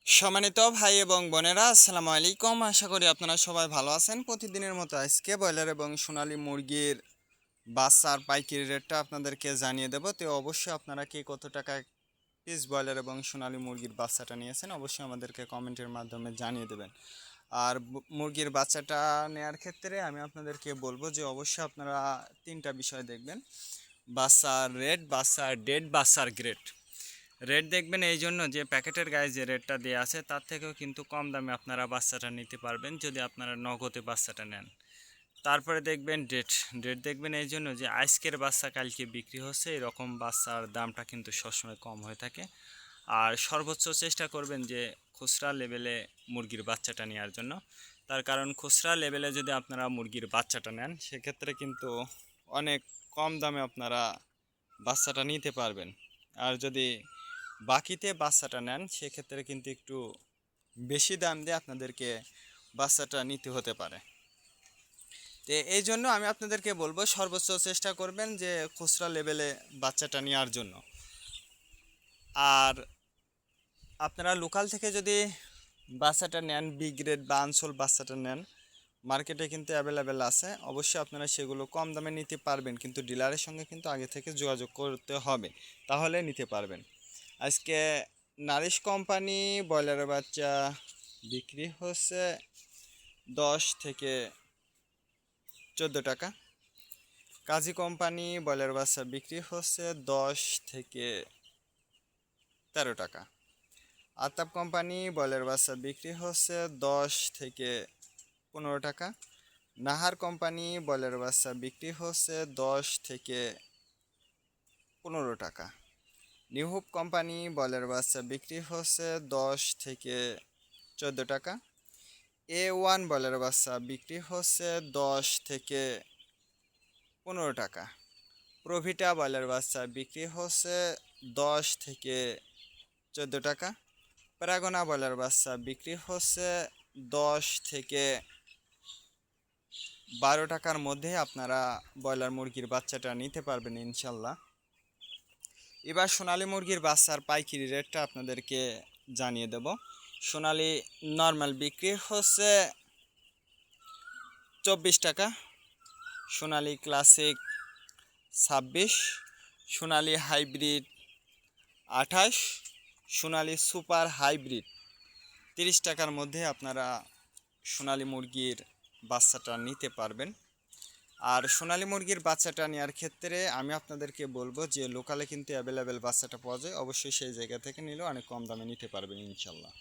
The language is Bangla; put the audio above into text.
সম্মানিত ভাই এবং বোনেরা, আসসালামু আলাইকুম। আশা করি আপনারা সবাই ভালো আছেন। প্রতিদিনের মতো আজকে ব্রয়লার এবং সোনালী মুরগির বাচ্চার পাইকারি রেটটা আপনাদেরকে জানিয়ে দেব। তো অবশ্যই আপনারা কে কত টাকায় পিস ব্রয়লার এবং সোনালী মুরগির বাচ্চাটা নিয়েছেন অবশ্যই আমাদেরকে কমেন্টের মাধ্যমে জানিয়ে দেবেন। আর মুরগির বাচ্চাটা নেয়ার ক্ষেত্রে আমি আপনাদেরকে বলবো যে অবশ্যই আপনারা তিনটা বিষয় দেখবেন: বাচ্চার রেট, বাচ্চার ডেট, বাচ্চার গ্রেড। রেট দেখবেন এই জন্য যে প্যাকেটের গায়ে যে রেটটা দেওয়া আছে তার থেকেও কিন্তু কম দামে আপনারা বাচ্চাটা নিতে পারবেন যদি আপনারা নগদে বাচ্চাটা নেন। তারপরে দেখবেন ডেট। ডেট দেখবেন এই জন্য যে আজকের বাচ্চা কালকে বিক্রি হচ্ছে, এরকম বাচ্চার দামটা কিন্তু সবসময় কম হয়ে থাকে। আর সর্বোচ্চ চেষ্টা করবেন যে খুচরা লেভেলে মুরগির বাচ্চাটা নেওয়ার জন্য। তার কারণ খুচরা লেভেলে যদি আপনারা মুরগির বাচ্চাটা নেন সেক্ষেত্রে কিন্তু অনেক কম দামে আপনারা বাচ্চাটা নিতে পারবেন। আর যদি বাকিতে বাচ্চাটা নেন সেক্ষেত্রে কিন্তু একটু বেশি দাম দিয়ে আপনাদেরকে বাচ্চাটা নিতে হতে পারে। তো এই জন্য আমি আপনাদেরকে বলবো সর্বোচ্চ চেষ্টা করবেন যে খুচরা লেভেলে বাচ্চাটা নেওয়ার জন্য। আর আপনারা লোকাল থেকে যদি বাচ্চাটা নেন, বি গ্রেড বা আনসোল বাচ্চাটা নেন, মার্কেটে কিন্তু অ্যাভেলেবেল আছে। অবশ্যই আপনারা সেগুলো কম দামে নিতে পারবেন, কিন্তু ডিলারের সঙ্গে কিন্তু আগে থেকে যোগাযোগ করতে হবে, তাহলে নিতে পারবেন। আজকে নারিশ কোম্পানি ব্রয়লারের বাচ্চা বিক্রি হচ্ছে 10 থেকে 14 টাকা। কাজী কোম্পানি ব্রয়লার বাচ্চা বিক্রি হচ্ছে 10 থেকে 13 টাকা। আতাব কোম্পানি ব্রয়লার বাচ্চা বিক্রি হচ্ছে 10 থেকে 15 টাকা। নাহার কোম্পানি ব্রয়লার বাচ্চা বিক্রি হচ্ছে 10 থেকে 15 টাকা। নিউ হোপ কোম্পানি ব্রয়লার বাচ্চা বিক্রি হচ্ছে 10 থেকে 14 টাকা। A1 ব্রয়লার বাচ্চা বিক্রি হচ্ছে 10 থেকে 15 টাকা। প্রভিটা ব্রয়লার বাচ্চা বিক্রি হচ্ছে 10 থেকে 14 টাকা। প্যারাগোনা ব্রয়লার বাচ্চা বিক্রি হচ্ছে 10 থেকে 12 টাকার মধ্যে আপনারা ব্রয়লার মুরগির বাচ্চাটা নিতে পারবেন ইনশাল্লাহ। এবার সোনালী মুরগির বাচ্চার পাইকারি রেটটা আপনাদেরকে জানিয়ে দেব। সোনালী নর্মাল বিক্রি হচ্ছে 24 টাকা, সোনালী ক্লাসিক 26, সোনালী হাইব্রিড 28, সোনালী সুপার হাইব্রিড 30 টাকার মধ্যে আপনারা সোনালী মুরগির বাচ্চাটা নিতে পারবেন। আর সোনালী মুরগির বাচ্চাটা নেওয়ার ক্ষেত্রে আমি আপনাদেরকে বলবো যে লোকালে কিন্তু অ্যাভেলেবেল বাচ্চাটা পাওয়া যায়, অবশ্যই সেই জায়গা থেকে নিলেও অনেক কম দামে নিতে পারবেন ইনশাল্লাহ।